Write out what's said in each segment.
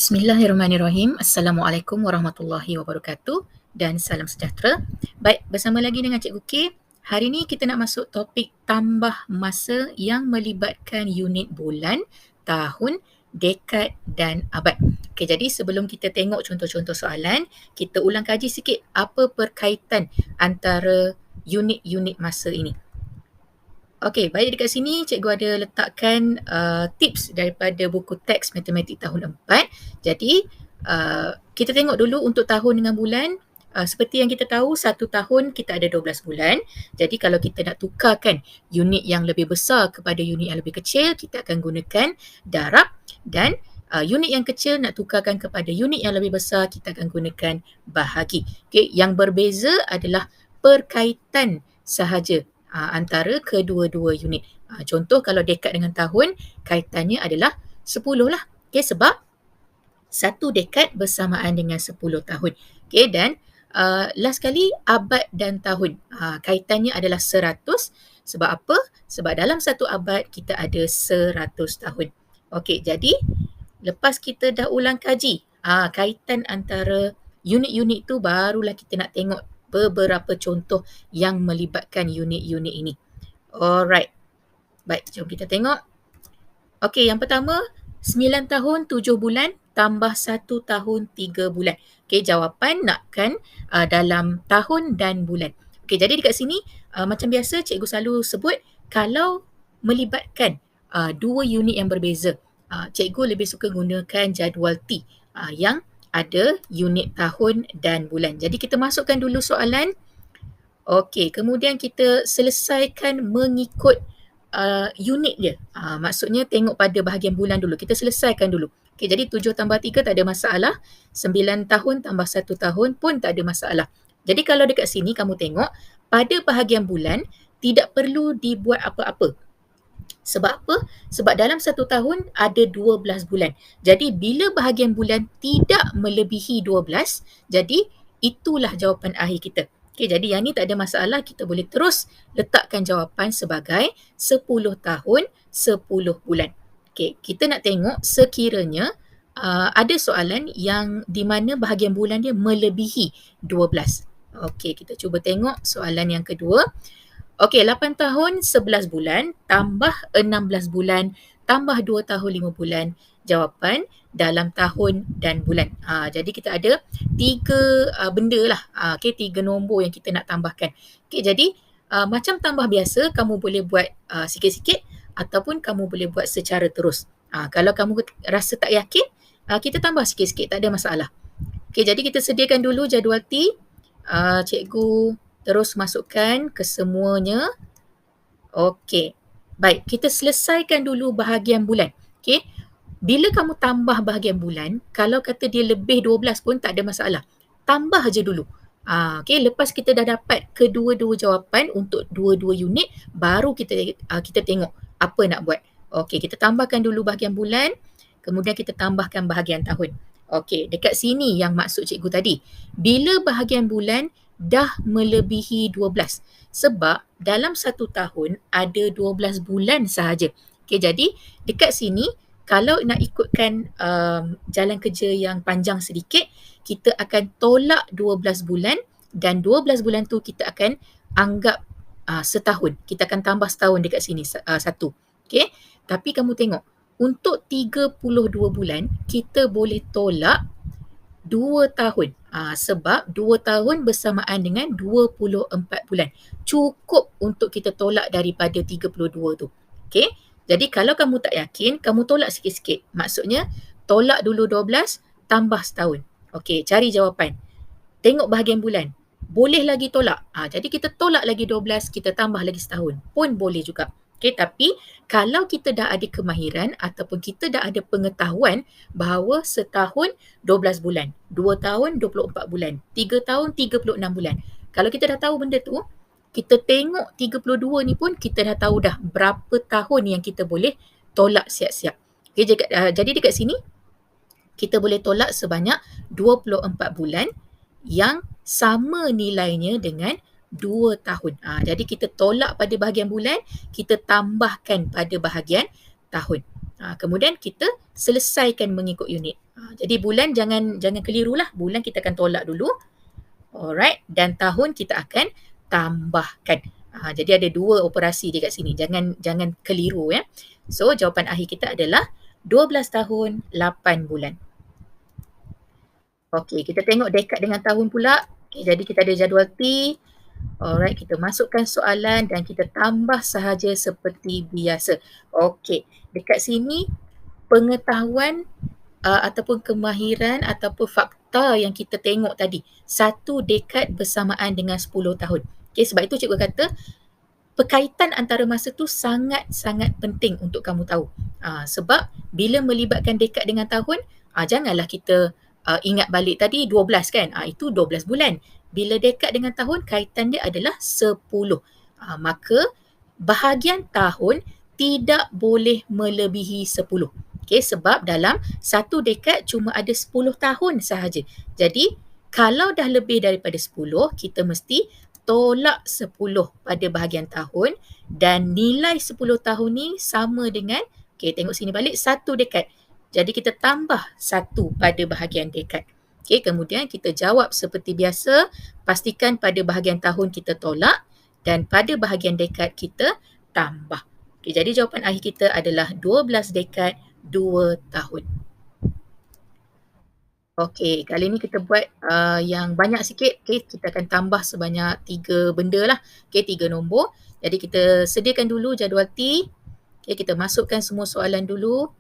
Bismillahirrahmanirrahim. Assalamualaikum warahmatullahi wabarakatuh dan salam sejahtera. Baik, bersama lagi dengan Cikgu K. Hari ini kita nak masuk topik tambah masa yang melibatkan unit bulan, tahun, dekad dan abad. Okey, jadi sebelum kita tengok contoh-contoh soalan, kita ulang kaji sikit apa perkaitan antara unit-unit masa ini. Okey, baik, dekat sini cikgu ada letakkan tips daripada buku teks matematik tahun 4. Jadi, kita tengok dulu untuk tahun dengan bulan. Seperti yang kita tahu, satu tahun kita ada 12 bulan. Jadi, kalau kita nak tukarkan unit yang lebih besar kepada unit yang lebih kecil, kita akan gunakan darab, dan unit yang kecil nak tukarkan kepada unit yang lebih besar, kita akan gunakan bahagi. Okey, yang berbeza adalah perkaitan sahaja antara kedua-dua unit. Contoh kalau dekad dengan tahun, kaitannya adalah 10 lah. Okay, sebab satu dekad bersamaan dengan 10 tahun. Okay, dan last kali abad dan tahun. Kaitannya adalah 100. Sebab apa? Sebab dalam satu abad kita ada 100 tahun. Okay, jadi lepas kita dah ulang kaji kaitan antara unit-unit tu, barulah kita nak tengok beberapa contoh yang melibatkan unit-unit ini. Alright. Baik, jom kita tengok. Okey, yang pertama, 9 tahun 7 bulan tambah 1 tahun 3 bulan. Okey, jawapan nakkan dalam tahun dan bulan. Okey, jadi dekat sini macam biasa cikgu selalu sebut kalau melibatkan dua unit yang berbeza, cikgu lebih suka gunakan jadual T yang ada unit tahun dan bulan. Jadi kita masukkan dulu soalan. Okey, kemudian kita selesaikan mengikut unit dia. Maksudnya tengok pada bahagian bulan dulu. Kita selesaikan dulu. Okey, jadi 7 tambah 3 tak ada masalah. 9 tahun tambah 1 tahun pun tak ada masalah. Jadi kalau dekat sini kamu tengok, pada bahagian bulan tidak perlu dibuat apa-apa. Sebab apa? Sebab dalam satu tahun ada 12 bulan. Jadi bila bahagian bulan tidak melebihi 12, jadi itulah jawapan akhir kita. Okey, jadi yang ni tak ada masalah, kita boleh terus letakkan jawapan sebagai 10 tahun 10 bulan. Okey, kita nak tengok sekiranya ada soalan yang di mana bahagian bulan dia melebihi 12. Okey, kita cuba tengok soalan yang kedua. Okey, 8 tahun 11 bulan tambah 16 bulan tambah 2 tahun 5 bulan. Jawapan dalam tahun dan bulan. Jadi kita ada 3 benda lah. Okey, 3 nombor yang kita nak tambahkan. Okey, jadi macam tambah biasa, kamu boleh buat sikit-sikit ataupun kamu boleh buat secara terus. Kalau kamu rasa tak yakin, kita tambah sikit-sikit, tak ada masalah. Okey, jadi kita sediakan dulu jadual T. Cikgu terus masukkan ke semuanya. Okey. Baik, kita selesaikan dulu bahagian bulan. Okey. Bila kamu tambah bahagian bulan, kalau kata dia lebih 12 pun tak ada masalah. Tambah je dulu. Okey, lepas kita dah dapat kedua-dua jawapan untuk dua-dua unit, baru kita tengok apa nak buat. Okey, kita tambahkan dulu bahagian bulan, kemudian kita tambahkan bahagian tahun. Okey, dekat sini yang maksud cikgu tadi. Bila bahagian bulan dah melebihi 12. Sebab dalam satu tahun ada 12 bulan sahaja. Okay, jadi dekat sini kalau nak ikutkan jalan kerja yang panjang sedikit, kita akan tolak 12 bulan dan 12 bulan tu kita akan anggap setahun. Kita akan tambah setahun dekat sini satu. Okay, tapi kamu tengok untuk 32 bulan kita boleh tolak 2 tahun. Sebab 2 tahun bersamaan dengan 24 bulan. Cukup untuk kita tolak daripada 32 tu. Okey. Jadi kalau kamu tak yakin, kamu tolak sikit-sikit. Maksudnya tolak dulu 12 tambah setahun. Okey, cari jawapan. Tengok bahagian bulan. Boleh lagi tolak. Jadi kita tolak lagi 12, kita tambah lagi setahun. Pun boleh juga. Okay, tapi kalau kita dah ada kemahiran ataupun kita dah ada pengetahuan bahawa setahun 12 bulan, 2 tahun 24 bulan, 3 tahun 36 bulan. Kalau kita dah tahu benda tu, kita tengok 32 ni pun kita dah tahu dah berapa tahun yang kita boleh tolak siap-siap. Okay, jadi dekat sini kita boleh tolak sebanyak 24 bulan yang sama nilainya dengan 2 tahun. Jadi kita tolak pada bahagian bulan, kita tambahkan pada bahagian tahun. Kemudian kita selesaikan mengikut unit. Jadi bulan jangan kelirulah. Bulan kita akan tolak dulu. Alright, dan tahun kita akan tambahkan. Jadi ada dua operasi dekat sini. Jangan keliru ya. So jawapan akhir kita adalah 12 tahun 8 bulan. Okey, kita tengok dekad dengan tahun pula. Okay, jadi kita ada jadual T. Alright, kita masukkan soalan dan kita tambah sahaja seperti biasa. Okey, dekat sini pengetahuan ataupun kemahiran ataupun fakta yang kita tengok tadi. Satu dekad bersamaan dengan 10 tahun. Okay, sebab itu cikgu kata perkaitan antara masa tu sangat-sangat penting untuk kamu tahu. Sebab bila melibatkan dekad dengan tahun, janganlah kita ingat balik tadi 12 kan. Itu 12 bulan. Bila dekad dengan tahun, kaitan dia adalah 10. Maka bahagian tahun tidak boleh melebihi 10. Okay, sebab dalam satu dekad cuma ada 10 tahun sahaja. Jadi, kalau dah lebih daripada 10, kita mesti tolak 10 pada bahagian tahun dan nilai 10 tahun ni sama dengan, okay, tengok sini balik, satu dekad. Jadi, kita tambah 1 pada bahagian dekad. Okay, kemudian kita jawab seperti biasa, pastikan pada bahagian tahun kita tolak dan pada bahagian dekad kita tambah. Okay, jadi jawapan akhir kita adalah 12 dekad 2 tahun. Okey, kali ni kita buat yang banyak sikit. Okey, kita akan tambah sebanyak 3 benda lah. Okey, 3 nombor. Jadi kita sediakan dulu jadual T. Okey, kita masukkan semua soalan dulu.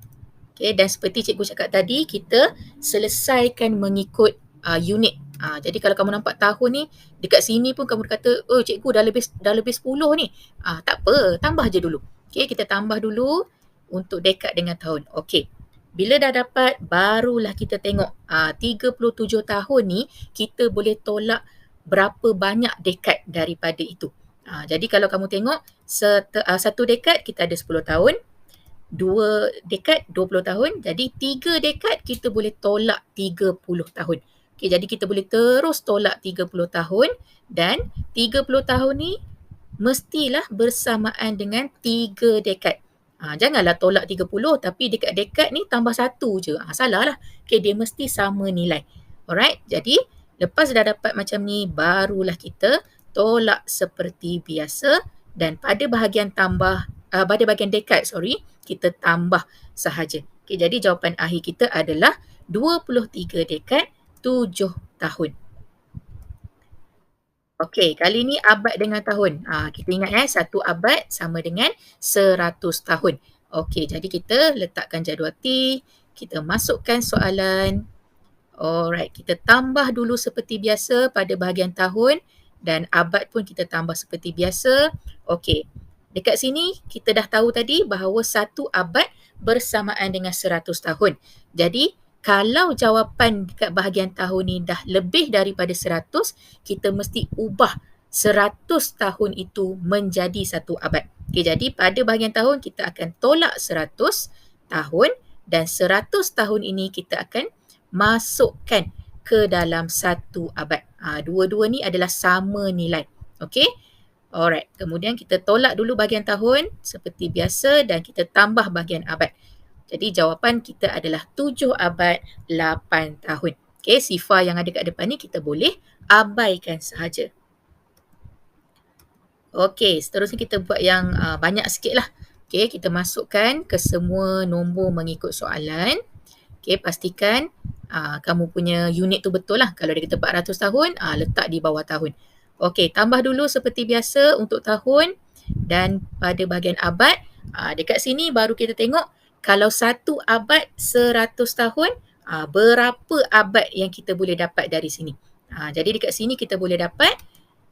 Okey, dan seperti cikgu cakap tadi, kita selesaikan mengikut unit. Jadi kalau kamu nampak tahun ni, dekat sini pun kamu kata, oh cikgu dah lebih 10 ni. Tak apa, tambah je dulu. Okey, kita tambah dulu untuk dekad dengan tahun. Okey. Bila dah dapat, barulah kita tengok 37 tahun ni kita boleh tolak berapa banyak dekad daripada itu. Jadi kalau kamu tengok satu dekad kita ada 10 tahun, 2 dekad 20 tahun, jadi 3 dekad kita boleh tolak 30 tahun. Okay, jadi kita boleh terus tolak 30 tahun dan 30 tahun ni mestilah bersamaan dengan 3 dekad. Janganlah tolak 30 tapi dekad-dekad ni tambah 1 je. Salah lah. Okay, dia mesti sama nilai. Alright, jadi lepas dah dapat macam ni, barulah kita tolak seperti biasa dan pada bahagian dekad, kita tambah sahaja. Okay, jadi jawapan akhir kita adalah 23 dekad 7 tahun. Okey, kali ni abad dengan tahun. Kita ingat satu abad sama dengan 100 tahun. Okey, jadi kita letakkan jadual T, kita masukkan soalan. Alright, kita tambah dulu seperti biasa pada bahagian tahun dan abad pun kita tambah seperti biasa. Okey, dekat sini kita dah tahu tadi bahawa satu abad bersamaan dengan 100 tahun. Jadi, kalau jawapan dekat bahagian tahun ni dah lebih daripada 100, kita mesti ubah 100 tahun itu menjadi satu abad. Okay, jadi pada bahagian tahun kita akan tolak 100 tahun dan 100 tahun ini kita akan masukkan ke dalam satu abad. Dua-dua ni adalah sama nilai. Okay? Alright, kemudian kita tolak dulu bahagian tahun seperti biasa dan kita tambah bahagian abad. Jadi jawapan kita adalah 7 abad 8 tahun. Okay, sifar yang ada kat depan ni kita boleh abaikan sahaja. Okay, seterusnya kita buat yang banyak sikit lah. Okay, kita masukkan ke semua nombor mengikut soalan. Okay, pastikan kamu punya unit tu betul lah. Kalau dia kata 400 tahun, letak di bawah tahun. Okay, tambah dulu seperti biasa untuk tahun dan pada bahagian abad. Dekat sini baru kita tengok kalau satu abad 100 tahun, berapa abad yang kita boleh dapat dari sini. Jadi dekat sini kita boleh dapat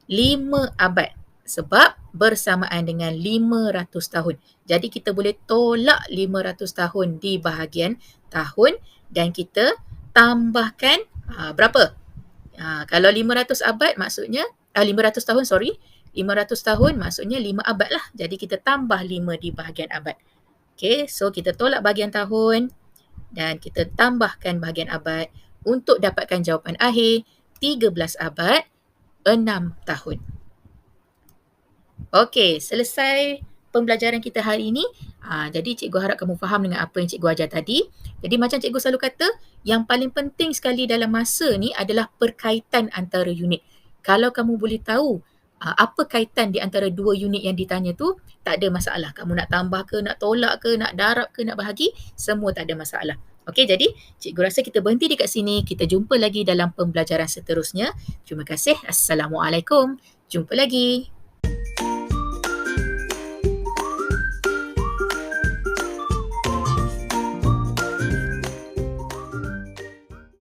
5 abad sebab bersamaan dengan 500 tahun. Jadi kita boleh tolak 500 tahun di bahagian tahun dan kita tambahkan berapa? Kalau 500 abad maksudnya 500 tahun 500 tahun maksudnya 5 abad lah. Jadi kita tambah 5 di bahagian abad. Okay, so kita tolak bahagian tahun dan kita tambahkan bahagian abad untuk dapatkan jawapan akhir 13 abad 6 tahun. Okay, selesai pembelajaran kita hari ini. Jadi cikgu harap kamu faham dengan apa yang cikgu ajar tadi. Jadi macam cikgu selalu kata, yang paling penting sekali dalam masa ni adalah perkaitan antara unit. Kalau kamu boleh tahu apa kaitan di antara dua unit yang ditanya tu, tak ada masalah. Kamu nak tambah ke, nak tolak ke, nak darab ke, nak bahagi, semua tak ada masalah. Okey, jadi cikgu rasa kita berhenti dekat sini. Kita jumpa lagi dalam pembelajaran seterusnya. Terima kasih. Assalamualaikum. Jumpa lagi.